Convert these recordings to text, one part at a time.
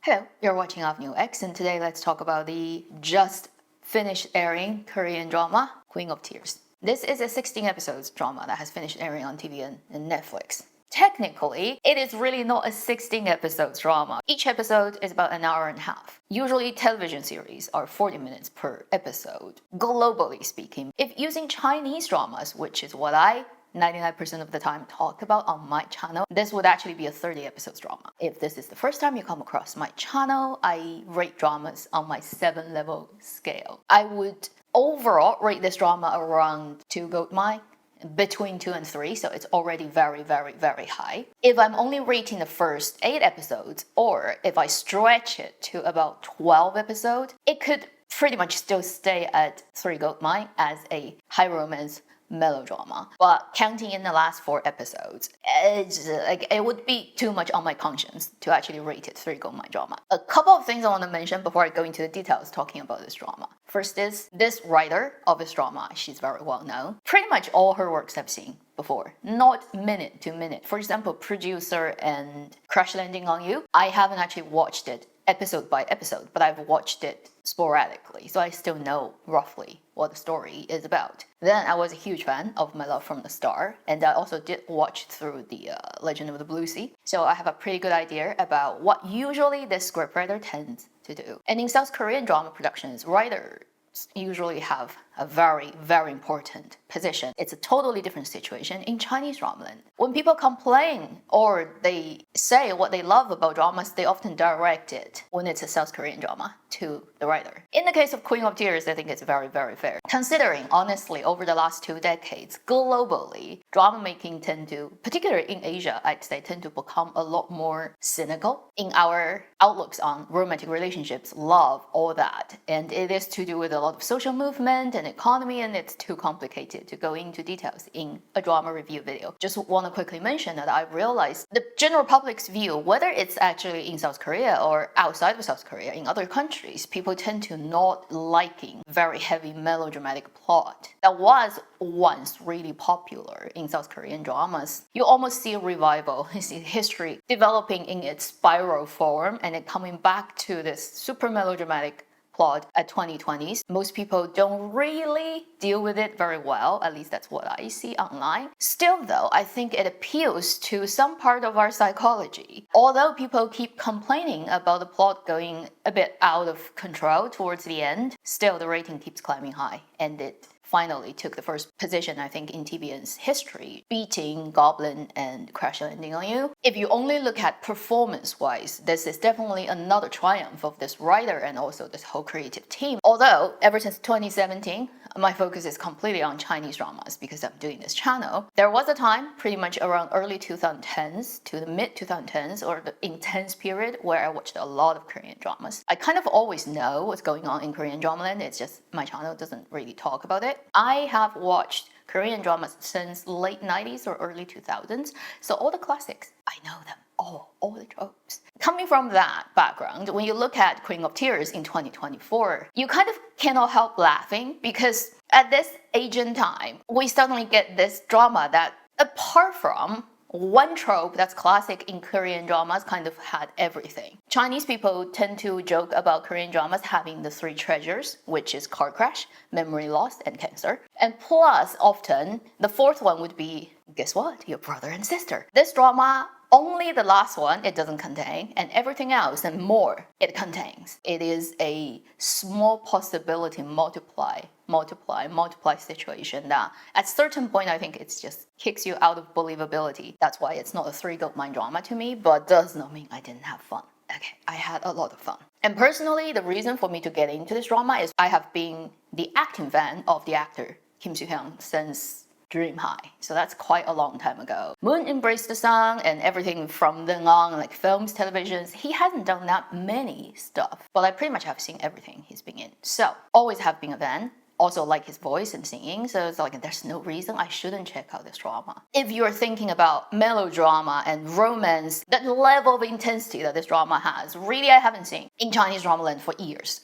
Hello, you're watching Avenue X, and today let's talk about the just finished airing Korean drama, Queen of Tears. This is a 16 episodes drama that has finished airing on TV and Netflix. Technically, it is really not a 16 episodes drama. Each episode is about an hour and a half. Usually, television series are 40 minutes per episode. Globally speaking, if using Chinese dramas, which is what I 99% of the time talk about on my channel, this would actually be a 30 episodes drama. If this is the first time you come across my channel, I rate dramas on my 7-level scale. I would overall rate this drama around 2 gold mine, between 2 and 3, so it's already very, very, very high. If I'm only rating the first 8 episodes, or if I stretch it to about 12 episodes, it could pretty much still stay at 3 gold mine as a high romance melodrama. But counting in the last 4 episodes, it would be too much on my conscience to actually rate it 3 gold mine drama. A couple of things I want to mention before I go into the details talking about this drama. First is this writer of this drama, she's very well known. Pretty much all her works I've seen before, not minute to minute. For example, Producer and Crash Landing on You, I haven't actually watched it episode by episode, but I've watched it sporadically, so I still know roughly what the story is about. Then I was a huge fan of My Love from the Star, and I also did watch through the Legend of the Blue Sea, so I have a pretty good idea about what usually this scriptwriter tends to do. And in South Korean drama productions, writers usually have a very, very important position. It's a totally different situation in Chinese drama land. When people complain or they say what they love about dramas, they often direct it, when it's a South Korean drama, to the writer. In the case of Queen of Tears, I think it's very, very fair. Considering, honestly, over the last 2 decades, globally, drama making tend to, particularly in Asia, I'd say, tend to become a lot more cynical in our outlooks on romantic relationships, love, all that. And it is to do with a lot of social movement and economy, and it's too complicated to go into details in a drama review video. Just want to quickly mention that I realized the general public's view, whether it's actually in South Korea or outside of South Korea, in other countries, people tend to not liking very heavy melodramatic plot. That was once really popular in South Korean dramas. You almost see a revival, you see history developing in its spiral form and it coming back to this super melodramatic plot at 2020s. Most people don't really deal with it very well, at least that's what I see online. Still though, I think it appeals to some part of our psychology. Although people keep complaining about the plot going a bit out of control towards the end, still the rating keeps climbing high, and it finally took the first position, I think, in TVN's history, beating Goblin and Crash Landing on You. If you only look at performance-wise, this is definitely another triumph of this writer and also this whole creative team. Although, ever since 2017, my focus is completely on Chinese dramas because I'm doing this channel. There was a time, pretty much around early 2010s to the mid 2010s, or the intense period, where I watched a lot of Korean dramas. I kind of always know what's going on in Korean drama land, it's just my channel doesn't really talk about it. I have watched Korean dramas since late 90s or early 2000s, so all the classics, I know them all the tropes. Coming from that background, when you look at Queen of Tears in 2024, you kind of cannot help laughing because at this age and time, we suddenly get this drama that, apart from one trope that's classic in Korean dramas, kind of had everything. Chinese people tend to joke about Korean dramas having the 3 treasures, which is car crash, memory loss, and cancer. And plus, often, the 4th one would be, guess what? Your brother and sister. This drama, only the last one it doesn't contain, and everything else and more it contains. It is a small possibility multiply situation that at certain point I think it's just kicks you out of believability. That's why it's not a 3 gold mine drama to me, but does not mean I didn't have fun. Okay, I had a lot of fun. And personally, the reason for me to get into this drama is I have been the acting fan of the actor Kim Soo-hyun since Dream High. So that's quite a long time ago. Moon embraced the song and everything from then on, like films, televisions. He hasn't done that many stuff, but I pretty much have seen everything he's been in. So always have been a fan. Also like his voice and singing, so it's like there's no reason I shouldn't check out this drama. If you're thinking about melodrama and romance, that level of intensity that this drama has, really I haven't seen in Chinese drama land for years.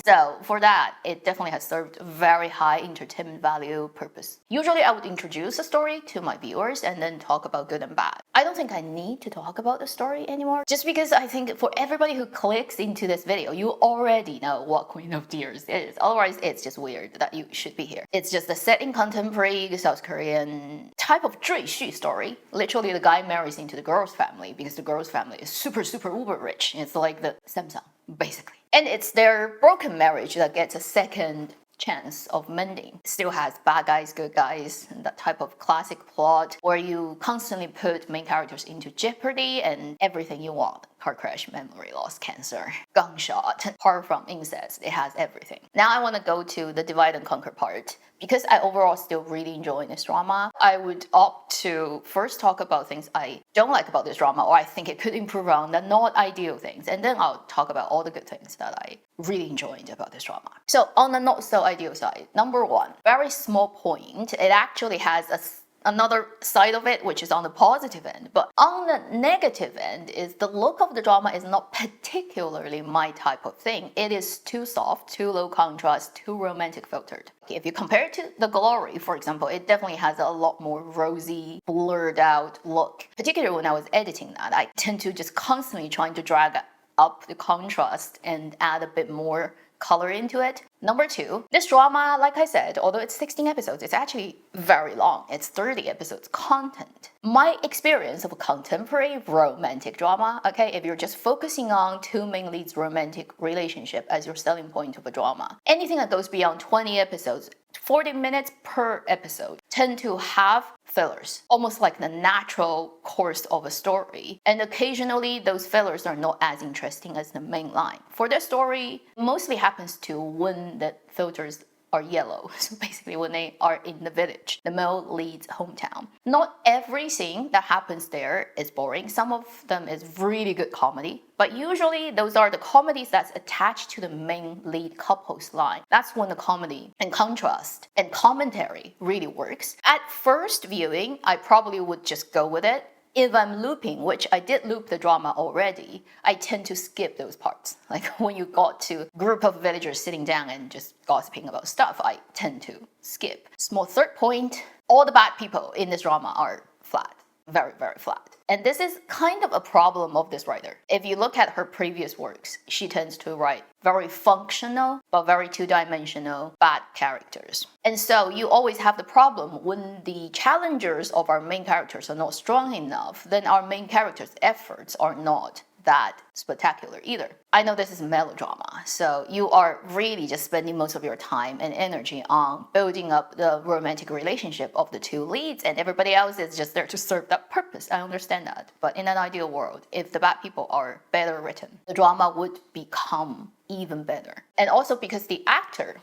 So for that, it definitely has served very high entertainment value purpose. Usually I would introduce a story to my viewers and then talk about good and bad. I don't think I need to talk about the story anymore, just because I think for everybody who clicks into this video, you already know what Queen of Tears is. Otherwise, it's just weird that you should be here. It's just a set in contemporary South Korean type of 赘婿 story. Literally, the guy marries into the girl's family because the girl's family is super uber rich. It's like the Samsung, basically. And it's their broken marriage that gets a second chance of mending. It still has bad guys, good guys, and that type of classic plot where you constantly put main characters into jeopardy and everything you want. Car crash, memory loss, cancer, gunshot, apart from incest, it has everything. Now I want to go to the divide and conquer part. Because I overall still really enjoy this drama, I would opt to first talk about things I don't like about this drama or I think it could improve on, the not ideal things, and then I'll talk about all the good things that I really enjoyed about this drama. So on the not so ideal side, number one, very small point, it actually has another side of it, which is on the positive end. But on the negative end is the look of the drama is not particularly my type of thing. It is too soft, too low contrast, too romantic filtered. If you compare it to The Glory, for example, it definitely has a lot more rosy, blurred out look. Particularly when I was editing that, I tend to just constantly trying to drag up the contrast and add a bit more color into it. Number two, this drama, like I said, although it's 16 episodes, it's actually very long. It's 30 episodes content. My experience of a contemporary romantic drama, okay, if you're just focusing on two main leads' romantic relationship as your selling point of a drama, anything that goes beyond 20 episodes, 40 minutes per episode, tend to have fillers, almost like the natural course of a story. And occasionally, those fillers are not as interesting as the main line. For the story, mostly happens to when the filters are yellow. So basically when they are in the village, the male lead's hometown. Not every scene that happens there is boring. Some of them is really good comedy, but usually those are the comedies that's attached to the main lead couple's line. That's when the comedy and contrast and commentary really works. At first viewing, I probably would just go with it. If I'm looping, which I did loop the drama already, I tend to skip those parts. Like when you got to a group of villagers sitting down and just gossiping about stuff, I tend to skip. Small third point, all the bad people in this drama are flat. Very, very flat. And this is kind of a problem of this writer. If you look at her previous works, she tends to write very functional, but very two-dimensional bad characters. And so you always have the problem when the challengers of our main characters are not strong enough, then our main characters' efforts are not that spectacular either. I know this is melodrama, so you are really just spending most of your time and energy on building up the romantic relationship of the two leads, and everybody else is just there to serve that purpose. I understand that. But in an ideal world, if the bad people are better written, the drama would become even better. And also because the actor,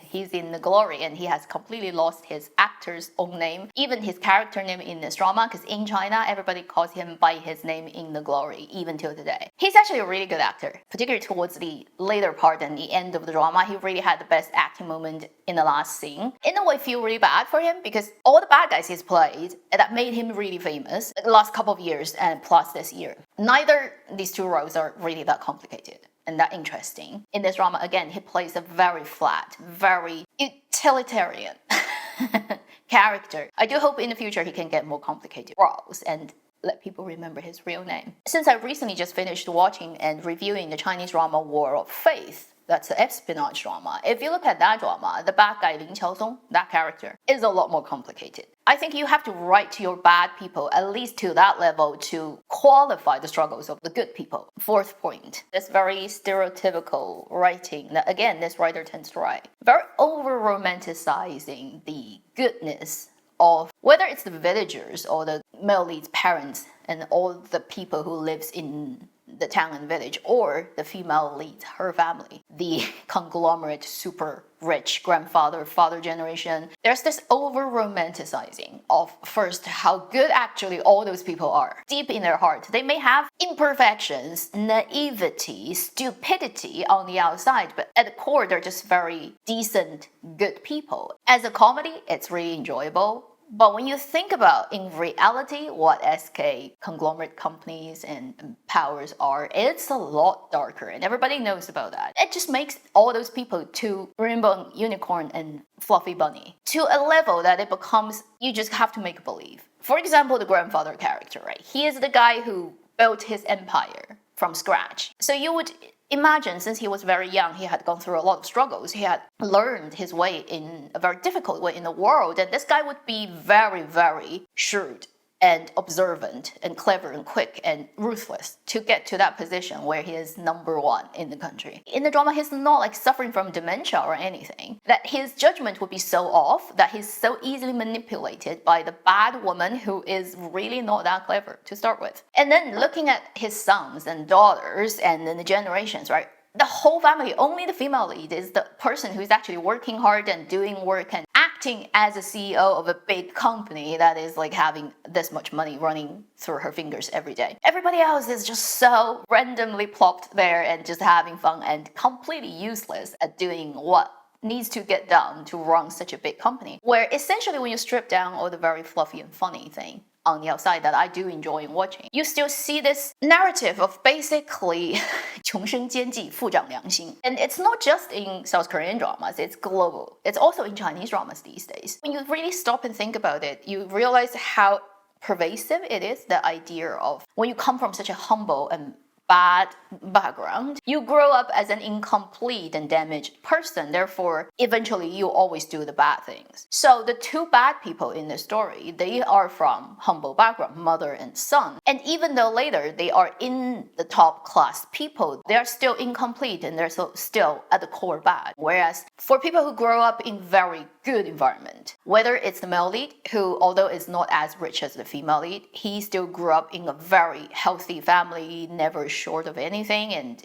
he's in The Glory and he has completely lost his actor's own name, even his character name in this drama, because in China, everybody calls him by his name in The Glory, even till today. He's actually a really good actor, particularly towards the later part and the end of the drama. He really had the best acting moment in the last scene. In a way, I feel really bad for him because all the bad guys he's played that made him really famous the last couple of years and plus this year. Neither these two roles are really that complicated and that interesting. In this drama, again, he plays a very flat, very utilitarian character. I do hope in the future he can get more complicated roles and let people remember his real name. Since I recently just finished watching and reviewing the Chinese drama War of Faith, that's the espionage drama. If you look at that drama, the bad guy Lin Qiaosong, that character, is a lot more complicated. I think you have to write to your bad people at least to that level to qualify the struggles of the good people. Fourth point, this very stereotypical writing that, again, this writer tends to write. Very over-romanticizing the goodness of whether it's the villagers or the male lead's parents and all the people who lives in the town and village, or the female lead, her family, the conglomerate, super rich grandfather, father generation. There's this over-romanticizing of first how good actually all those people are. Deep in their heart, they may have imperfections, naivety, stupidity on the outside, but at the core, they're just very decent, good people. As a comedy, it's really enjoyable. But when you think about in reality what SK conglomerate companies and powers are, it's a lot darker, and everybody knows about that. It just makes all those people to rainbow unicorn and fluffy bunny to a level that it becomes you just have to make believe. For example, the grandfather character, right? He is the guy who built his empire from scratch. So you would imagine, since he was very young, he had gone through a lot of struggles. He had learned his way in a very difficult way in the world. And this guy would be very, very shrewd and observant and clever and quick and ruthless to get to that position where he is number one in the country. In the drama, he's not like suffering from dementia or anything. That his judgment would be so off, that he's so easily manipulated by the bad woman who is really not that clever to start with. And then looking at his sons and daughters and then the generations, right? The whole family, only the female lead is the person who's actually working hard and doing work and acting as a CEO of a big company that is like having this much money running through her fingers every day. Everybody else is just so randomly plopped there and just having fun and completely useless at doing what needs to get done to run such a big company. Where essentially when you strip down all the very fluffy and funny thing on the outside that I do enjoy watching, you still see this narrative of basically 穷生奸计,富长良心. And it's not just in South Korean dramas, it's global. It's also in Chinese dramas these days. When you really stop and think about it, you realize how pervasive it is, the idea of when you come from such a humble and bad background, you grow up as an incomplete and damaged person. Therefore, eventually you always do the bad things. So the two bad people in the story, they are from humble background, mother and son. And even though later they are in the top class people, they are still incomplete and they're still at the core bad. Whereas for people who grow up in very good environment, whether it's the male lead, who although is not as rich as the female lead, he still grew up in a very healthy family, never short of anything, and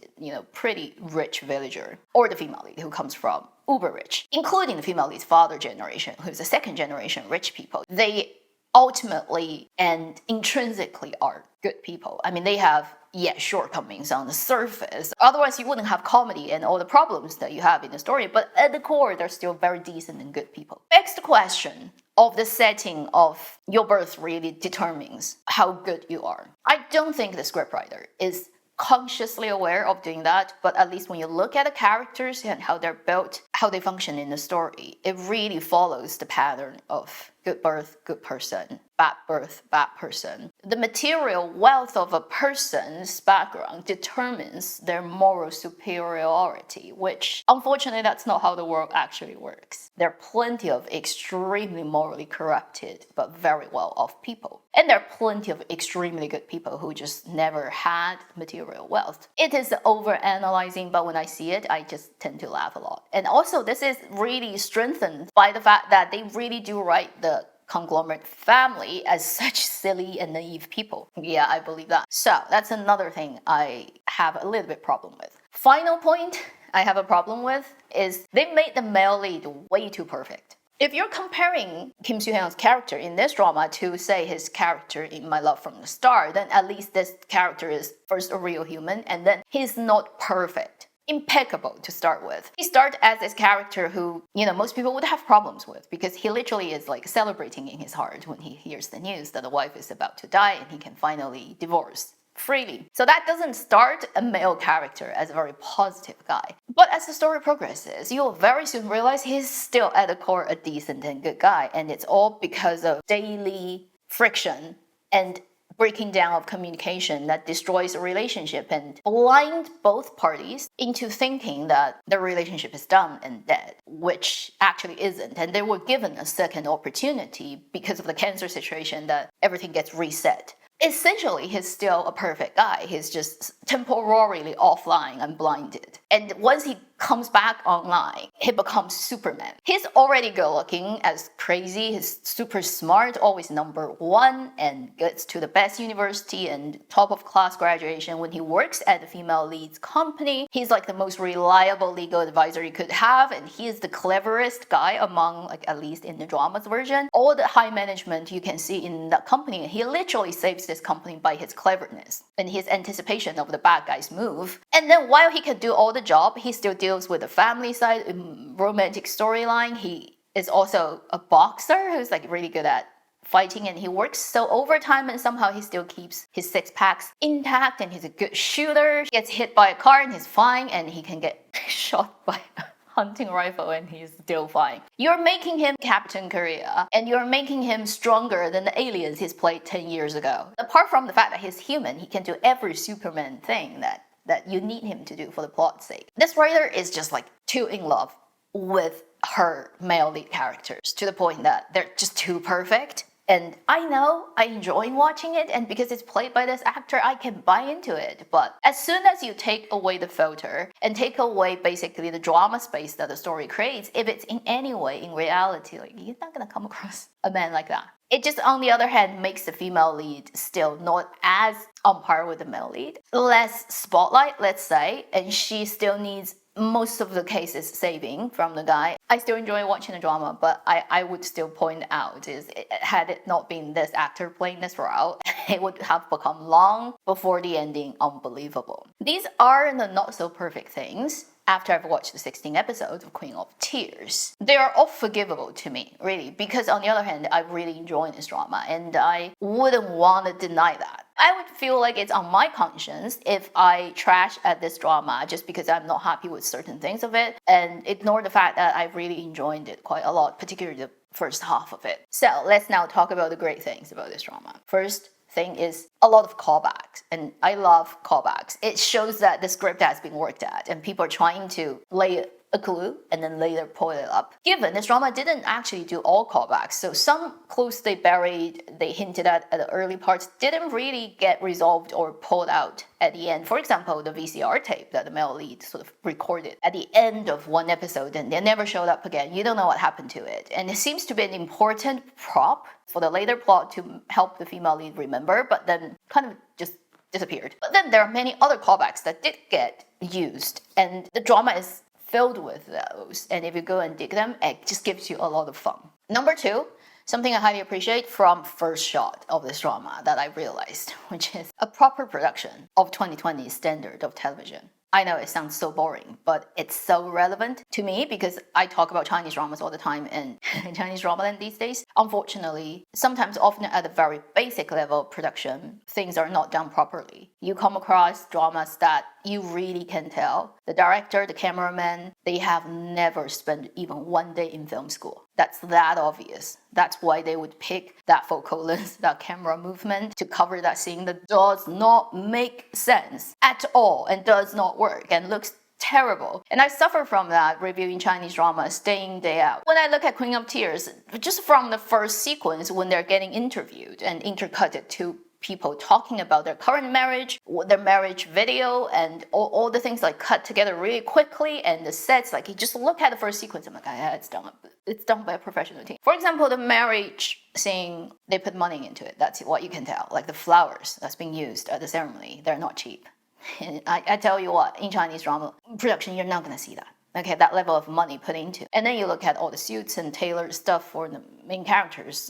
pretty rich villager, or the female lead who comes from uber rich, including the female lead's father generation, who's the second generation rich people. They ultimately and intrinsically are good people. I mean, they have shortcomings on the surface. Otherwise, you wouldn't have comedy and all the problems that you have in the story. But at the core, they're still very decent and good people. Begs the question of the setting of your birth really determines how good you are. I don't think the scriptwriter is consciously aware of doing that, but at least when you look at the characters and how they're built, how they function in the story, it really follows the pattern of good birth, good person, bad birth, bad person. The material wealth of a person's background determines their moral superiority, which unfortunately that's not how the world actually works. There are plenty of extremely morally corrupted but very well off people. And there are plenty of extremely good people who just never had material wealth. It is over-analyzing, but when I see it, I just tend to laugh a lot. And also, this is really strengthened by the fact that they really do write the conglomerate family as such silly and naive people. Yeah, I believe that. So that's another thing I have a little bit problem with. Final point I have a problem with is they made the male lead way too perfect. If you're comparing Kim Soo-hyun's character in this drama to, say, his character in My Love from the Start, then at least this character is first a real human, and then he's not perfect. Impeccable to start with. He starts as this character who, most people would have problems with, because he literally is like celebrating in his heart when he hears the news that the wife is about to die and he can finally divorce freely. So that doesn't start a male character as a very positive guy. But as the story progresses, you'll very soon realize he's still at the core a decent and good guy, and it's all because of daily friction and breaking down of communication that destroys a relationship and blind both parties into thinking that the relationship is done and dead, which actually isn't. And they were given a second opportunity because of the cancer situation that everything gets reset. Essentially, he's still a perfect guy. He's just temporarily offline and blinded. And once he comes back online, he becomes Superman. He's already good looking, as crazy, he's super smart, always number one, and gets to the best university and top of class graduation. When he works at the female lead's company, he's like the most reliable legal advisor you could have, and he is the cleverest guy among, like, at least in the drama's version, all the high management you can see in that company. He literally saves this company by his cleverness and his anticipation of the bad guy's move. And then while he can do all the job, he still deals with the family side, romantic storyline. He is also a boxer who's like really good at fighting and he works so overtime and somehow he still keeps his six packs intact and he's a good shooter. He gets hit by a car and he's fine, and he can get shot by a hunting rifle and he's still fine. You're making him Captain Korea and you're making him stronger than the aliens he's played 10 years ago. Apart from the fact that he's human, he can do every Superman thing that you need him to do for the plot's sake. This writer is just like too in love with her male lead characters to the point that they're just too perfect. And I know I enjoy watching it, and because it's played by this actor, I can buy into it. But as soon as you take away the filter and take away basically the drama space that the story creates, if it's in any way in reality, like, you're not gonna come across a man like that. It just, on the other hand, makes the female lead still not as on par with the male lead. Less spotlight, let's say, and she still needs most of the cases saving from the guy. I still enjoy watching the drama, but I would still point out is had it not been this actor playing this role, it would have become long before the ending unbelievable. These are the not so perfect things. After I've watched the 16 episodes of Queen of Tears, they are all forgivable to me, really, because on the other hand, I really enjoy this drama and I wouldn't want to deny that. I would feel like it's on my conscience if I trash at this drama just because I'm not happy with certain things of it and ignore the fact that I really enjoyed it quite a lot, particularly the first half of it. So let's now talk about the great things about this drama. First thing is a lot of callbacks, and I love callbacks. It shows that the script has been worked at and people are trying to lay a clue and then later pull it up. Given this drama didn't actually do all callbacks, so some clues they buried, they hinted at the early parts, didn't really get resolved or pulled out at the end. For example, the VCR tape that the male lead sort of recorded at the end of one episode and they never showed up again. You don't know what happened to it. And it seems to be an important prop for the later plot to help the female lead remember, but then kind of just disappeared. But then there are many other callbacks that did get used, and the drama is filled with those. And if you go and dig them, it just gives you a lot of fun. Number two, something I highly appreciate from first shot of this drama that I realized, which is a proper production of 2020 standard of television. I know it sounds so boring, but it's so relevant to me because I talk about Chinese dramas all the time in Chinese drama land these days. Unfortunately, sometimes often at a very basic level of production, things are not done properly. You come across dramas that you really can tell the director, the cameraman, they have never spent even one day in film school. That's that obvious. That's why they would pick that focal length, that camera movement to cover that scene that does not make sense at all and does not work and looks terrible. And I suffer from that reviewing Chinese dramas day in, day out. When I look at Queen of Tears, just from the first sequence when they're getting interviewed and intercutted to people talking about their current marriage, their marriage video, and all the things like cut together really quickly, and the sets, like you just look at the first sequence, I'm like, yeah, it's done by a professional team. For example, the marriage scene, they put money into it. That's what you can tell. Like the flowers that's being used at the ceremony, they're not cheap. And I tell you what, in Chinese drama production, you're not gonna see that. Okay, that level of money put into. And then you look at all the suits and tailored stuff for the main characters.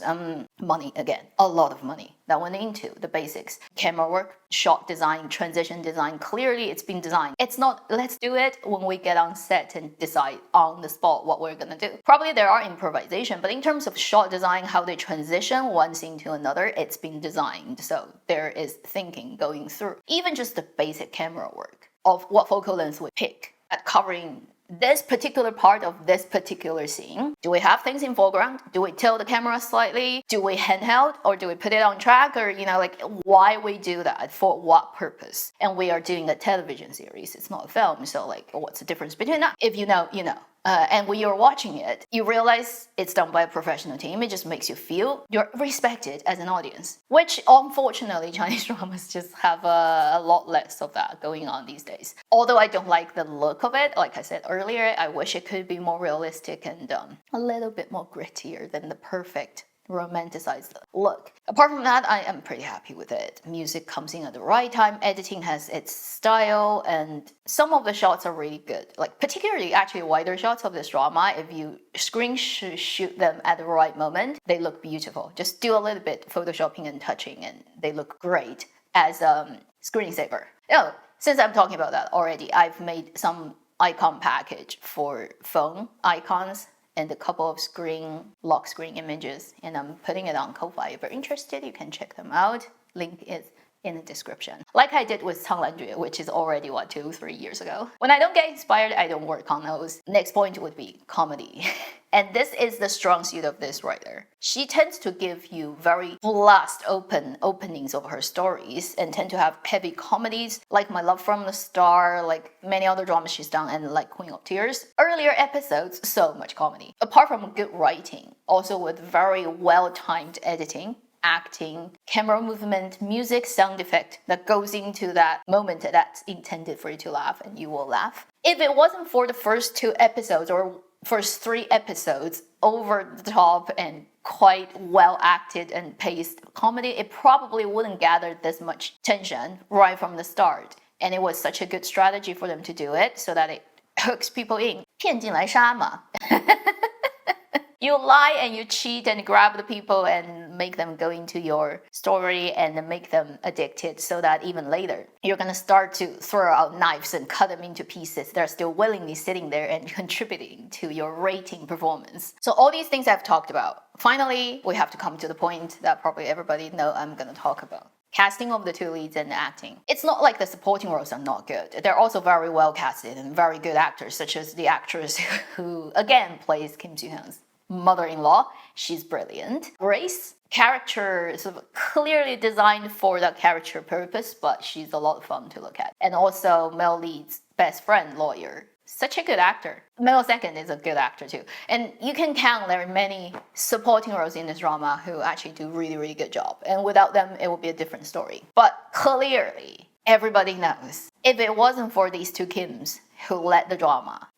Money again, a lot of money that went into the basics. Camera work, shot design, transition design. Clearly it's been designed. It's not, let's do it when we get on set and decide on the spot what we're gonna do. Probably there are improvisation, but in terms of shot design, how they transition one scene to another, it's been designed. So there is thinking going through. Even just the basic camera work of what focal length we pick at covering this particular part of this particular scene. Do we have things in foreground? Do we tilt the camera slightly? Do we handheld or do we put it on track? Or, like why we do that, for what purpose? And we are doing a television series, it's not a film. So like, what's the difference between that? If you know, you know. And when you're watching it, you realize it's done by a professional team. It just makes you feel you're respected as an audience, which unfortunately Chinese dramas just have a lot less of that going on these days. Although I don't like the look of it, like I said earlier, I wish it could be more realistic and a little bit more grittier than the perfect romanticized look. Apart from that, I am pretty happy with it. Music comes in at the right time, editing has its style, and some of the shots are really good. Like particularly actually wider shots of this drama, if you shoot them at the right moment, they look beautiful. Just do a little bit photoshopping and touching and they look great as a screensaver. Since I'm talking about that already, I've made some icon package for phone icons and a couple of lock screen images, and I'm putting it on Ko-fi. If you're interested, you can check them out. Link is in the description. Like I did with 苍兰诀, which is already, 2-3 years ago. When I don't get inspired, I don't work on those. Next point would be comedy. And this is the strong suit of this writer. She tends to give you very blast openings of her stories and tend to have heavy comedies, like My Love from the Star, like many other dramas she's done, and like Queen of Tears. Earlier episodes, so much comedy. Apart from good writing, also with very well-timed editing, acting, camera movement, music, sound effect that goes into that moment that's intended for you to laugh, and you will laugh. If it wasn't for the first 2 episodes or first 3 episodes, over the top and quite well acted and paced comedy, it probably wouldn't gather this much tension right from the start. And it was such a good strategy for them to do it so that it hooks people in. 骗进来杀嘛. You lie and you cheat and grab the people and make them go into your story and make them addicted so that even later you're going to start to throw out knives and cut them into pieces. They're still willingly sitting there and contributing to your rating performance. So all these things I've talked about. Finally, we have to come to the point that probably everybody know I'm going to talk about. Casting of the 2 leads and acting. It's not like the supporting roles are not good. They're also very well casted and very good actors, such as the actress who again plays Kim Soo-hyun's mother-in-law. She's brilliant. Grace, character sort of clearly designed for that character purpose, but she's a lot of fun to look at. And also Mel Lee's best friend, lawyer. Such a good actor. Mel Second is a good actor too. And you can count there are many supporting roles in this drama who actually do really, really good job. And without them, it would be a different story. But clearly, everybody knows, if it wasn't for these 2 Kims who led the drama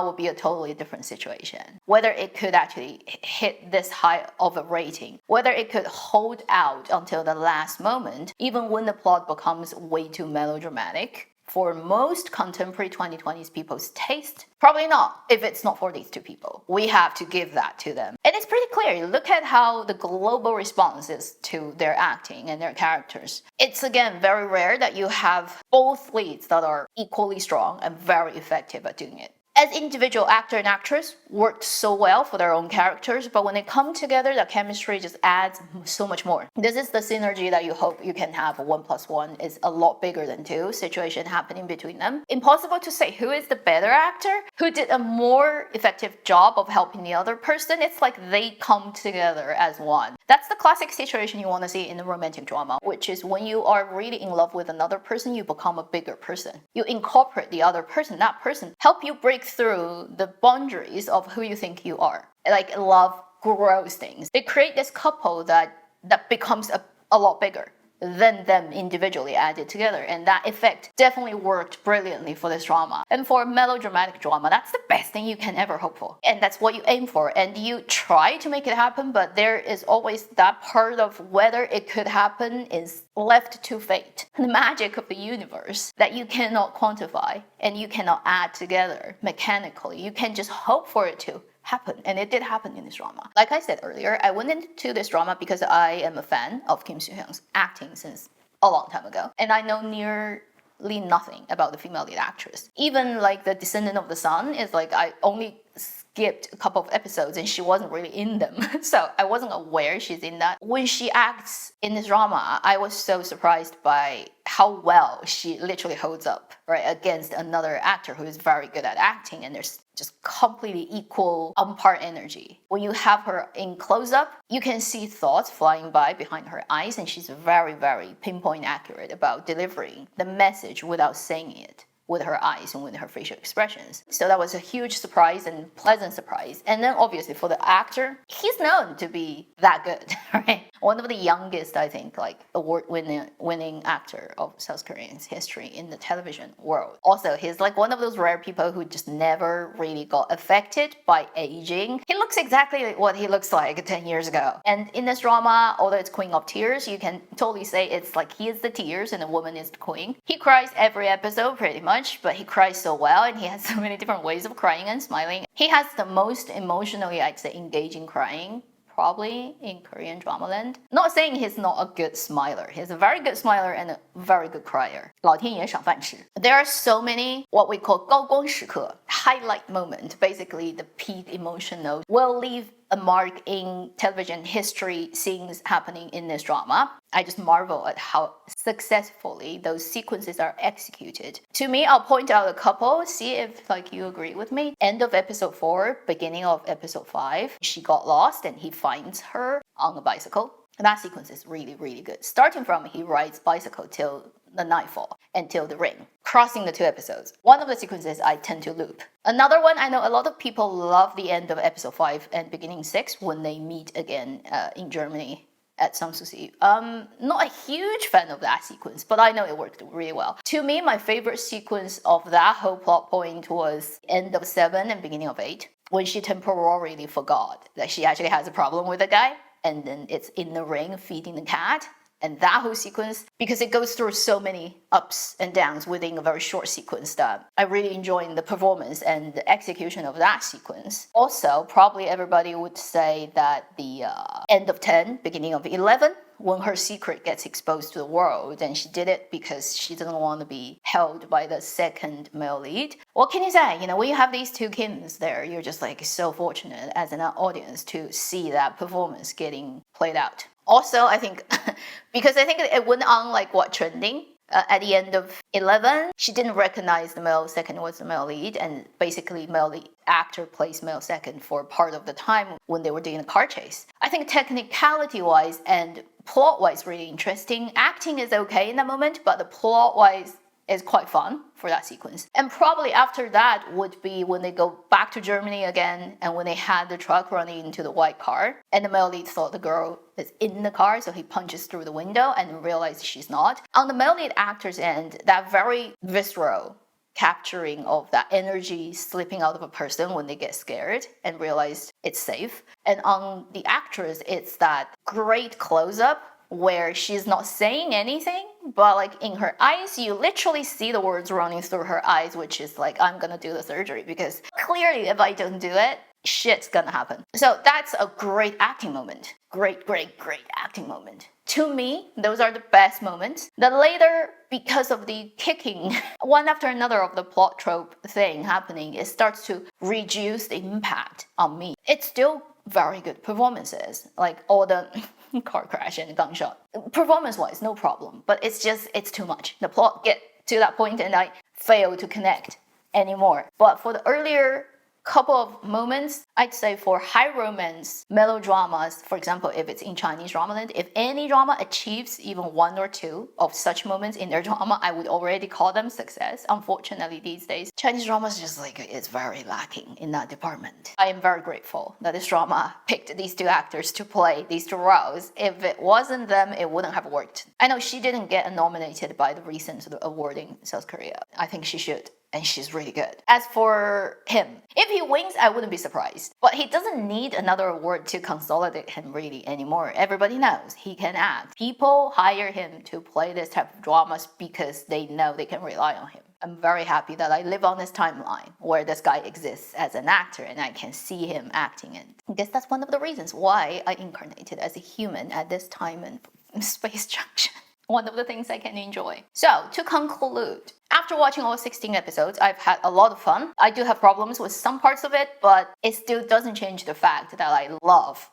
would be a totally different situation. Whether it could actually hit this high of a rating, whether it could hold out until the last moment, even when the plot becomes way too melodramatic, for most contemporary 2020s people's taste, probably not if it's not for these 2 people. We have to give that to them. And it's pretty clear. Look at how the global response is to their acting and their characters. It's again very rare that you have both leads that are equally strong and very effective at doing it. As individual actor and actress worked so well for their own characters, but when they come together, the chemistry just adds so much more. This is the synergy that you hope you can have. 1 + 1 is a lot bigger than 2 situation happening between them. Impossible to say who is the better actor, who did a more effective job of helping the other person. It's like they come together as one. That's the classic situation you want to see in a romantic drama, which is when you are really in love with another person, you become a bigger person. You incorporate the other person, that person help you break through the boundaries of who you think you are. Like love grows things. They create this couple that becomes a lot bigger than them individually added together. And that effect definitely worked brilliantly for this drama. And for melodramatic drama, that's the best thing you can ever hope for. And that's what you aim for. And you try to make it happen, but there is always that part of whether it could happen is left to fate. The magic of the universe that you cannot quantify and you cannot add together mechanically. You can just hope for it to happen, and it did happen in this drama. Like I said earlier, I went into this drama because I am a fan of Kim Soo-hyun's acting since a long time ago, and I know nearly nothing about the female lead actress. Even like The Descendant of the Sun is like I only skipped a couple of episodes and she wasn't really in them. So I wasn't aware she's in that. When she acts in this drama, I was so surprised by how well she literally holds up, right, against another actor who is very good at acting, and there's just completely equal on par energy. When you have her in close-up, you can see thoughts flying by behind her eyes, and she's very, very pinpoint accurate about delivering the message without saying it, with her eyes and with her facial expressions. So that was a huge surprise and pleasant surprise. And then obviously for the actor, he's known to be that good, right? One of the youngest, I think, like award-winning actor of South Korean's history in the television world. Also, he's like one of those rare people who just never really got affected by aging. He looks exactly like what he looks like 10 years ago. And in this drama, although it's Queen of Tears, you can totally say it's like he is the tears and the woman is the queen. He cries every episode pretty much, but he cries so well and he has so many different ways of crying and smiling. He has the most emotionally, I'd say, engaging crying probably in Korean drama land. Not saying he's not a good smiler. He's a very good smiler and a very good crier. 老天爷赏饭吃. There are so many what we call 高光时刻, highlight moment, basically the peak emotion note, will leave a mark in television history scenes happening in this drama. I just marvel at how successfully those sequences are executed. To me, I'll point out a couple, see if you agree with me. End of episode 4, beginning of episode 5, she got lost and he finds her on a bicycle. That sequence is really, really good. Starting from he rides bicycle till the nightfall, until the ring, crossing the 2 episodes. One of the sequences I tend to loop. Another one, I know a lot of people love the end of episode 5 and beginning 6 when they meet again in Germany at Sanssouci. Not a huge fan of that sequence, but I know it worked really well. To me, my favorite sequence of that whole plot point was end of 7 and beginning of 8, when she temporarily forgot that she actually has a problem with the guy, and then it's in the ring feeding the cat. And that whole sequence, because it goes through so many ups and downs within a very short sequence, that I really enjoy the performance and the execution of that sequence. Also, probably everybody would say that the end of 10, beginning of 11, when her secret gets exposed to the world, and she did it because she didn't want to be held by the second male lead. What can you say? When you have these two Kims there, you're just so fortunate as an audience to see that performance getting played out. Also, I think, because I think it went on trending. At the end of 11, she didn't recognize the male second was the male lead, and basically male lead actor plays male second for part of the time when they were doing a car chase. I think technicality-wise and plot-wise really interesting. Acting is okay in that moment, but the plot-wise is quite fun for that sequence. And probably after that would be when they go back to Germany again, and when they had the truck running into the white car, and the male lead thought the girl is in the car, so he punches through the window and realizes she's not. On the male lead actor's end, that very visceral capturing of that energy slipping out of a person when they get scared and realize it's safe. And on the actress, it's that great close-up where she's not saying anything, but in her eyes, you literally see the words running through her eyes, which is I'm gonna do the surgery, because clearly if I don't do it, shit's gonna happen. So that's a great acting moment. Great, great, great acting moment. To me, those are the best moments. The later, because of the kicking, one after another of the plot trope thing happening, it starts to reduce the impact on me. It's still very good performances, all the car crash and gunshot. Performance-wise, no problem, but it's too much. The plot get to that point and I fail to connect anymore. But for the earlier couple of moments, I'd say for high romance melodramas, for example, if it's in Chinese drama land, if any drama achieves even 1 or 2 of such moments in their drama, I would already call them success. Unfortunately, these days, Chinese drama is just it's very lacking in that department. I am very grateful that this drama picked these 2 actors to play these 2 roles. If it wasn't them, it wouldn't have worked. I know she didn't get nominated by the recent award in South Korea. I think she should. And she's really good. As for him, if he wins, I wouldn't be surprised. But he doesn't need another award to consolidate him really anymore. Everybody knows he can act. People hire him to play this type of dramas because they know they can rely on him. I'm very happy that I live on this timeline where this guy exists as an actor and I can see him acting. And I guess that's one of the reasons why I incarnated as a human at this time and space junction. One of the things I can enjoy. So, to conclude, after watching all 16 episodes, I've had a lot of fun. I do have problems with some parts of it, but it still doesn't change the fact that I love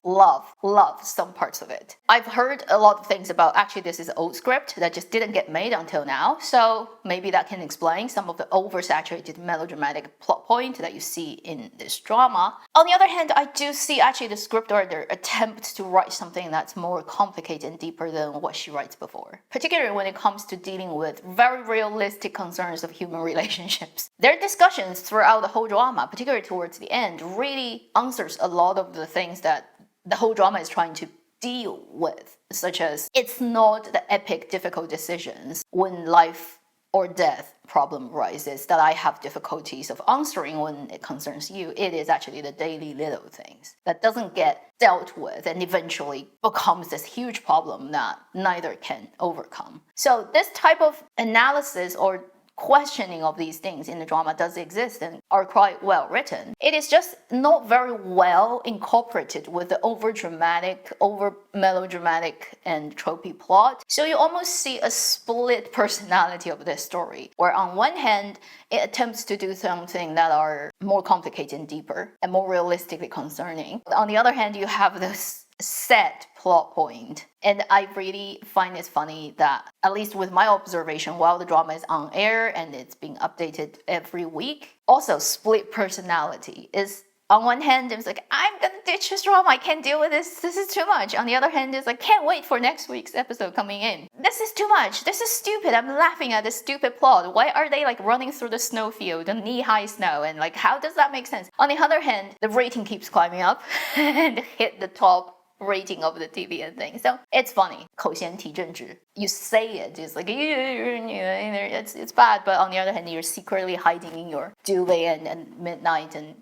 some parts of it. I've heard a lot of things about actually this is an old script that just didn't get made until now, so maybe that can explain some of the oversaturated melodramatic plot point that you see in this drama. On the other hand, I do see actually the script writer attempt to write something that's more complicated and deeper than what she writes before, particularly when it comes to dealing with very realistic concerns of human relationships. Their discussions throughout the whole drama, particularly towards the end, really answers a lot of the things that the whole drama is trying to deal with, such as it's not the epic difficult decisions when life or death problem arises that I have difficulties of answering when it concerns you. It is actually the daily little things that doesn't get dealt with and eventually becomes this huge problem that neither can overcome. So this type of analysis or questioning of these things in the drama does exist and are quite well written. It is just not very well incorporated with the over dramatic, over melodramatic and tropey plot. So you almost see a split personality of this story, where on one hand, it attempts to do something that are more complicated and deeper and more realistically concerning. On the other hand, you have this set plot point. And I really find it funny that, at least with my observation, while the drama is on air and it's being updated every week, also split personality is, on one hand, it's like, I'm gonna ditch this drama, I can't deal with this is too much. On the other hand, it's like, can't wait for next week's episode coming in. This is too much, this is stupid, I'm laughing at this stupid plot. Why are they like running through the snowfield, the knee-high snow, and like, how does that make sense? On the other hand, the rating keeps climbing up and hit the top rating of the TV and thing. So it's funny. 口嫌体正直. You say it, it's like, it's bad, but on the other hand, you're secretly hiding in your duvet and midnight and,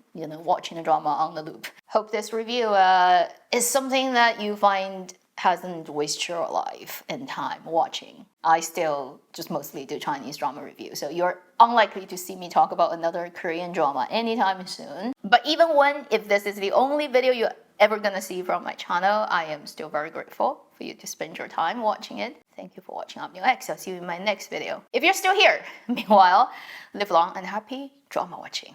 watching the drama on the loop. Hope this review is something that you find hasn't wasted your life and time watching. I still just mostly do Chinese drama reviews, so you're unlikely to see me talk about another Korean drama anytime soon. But even if this is the only video you're ever gonna see from my channel, I am still very grateful for you to spend your time watching it. Thank you for watching I'm New X. I'll see you in my next video. If you're still here, meanwhile, live long and happy drama watching.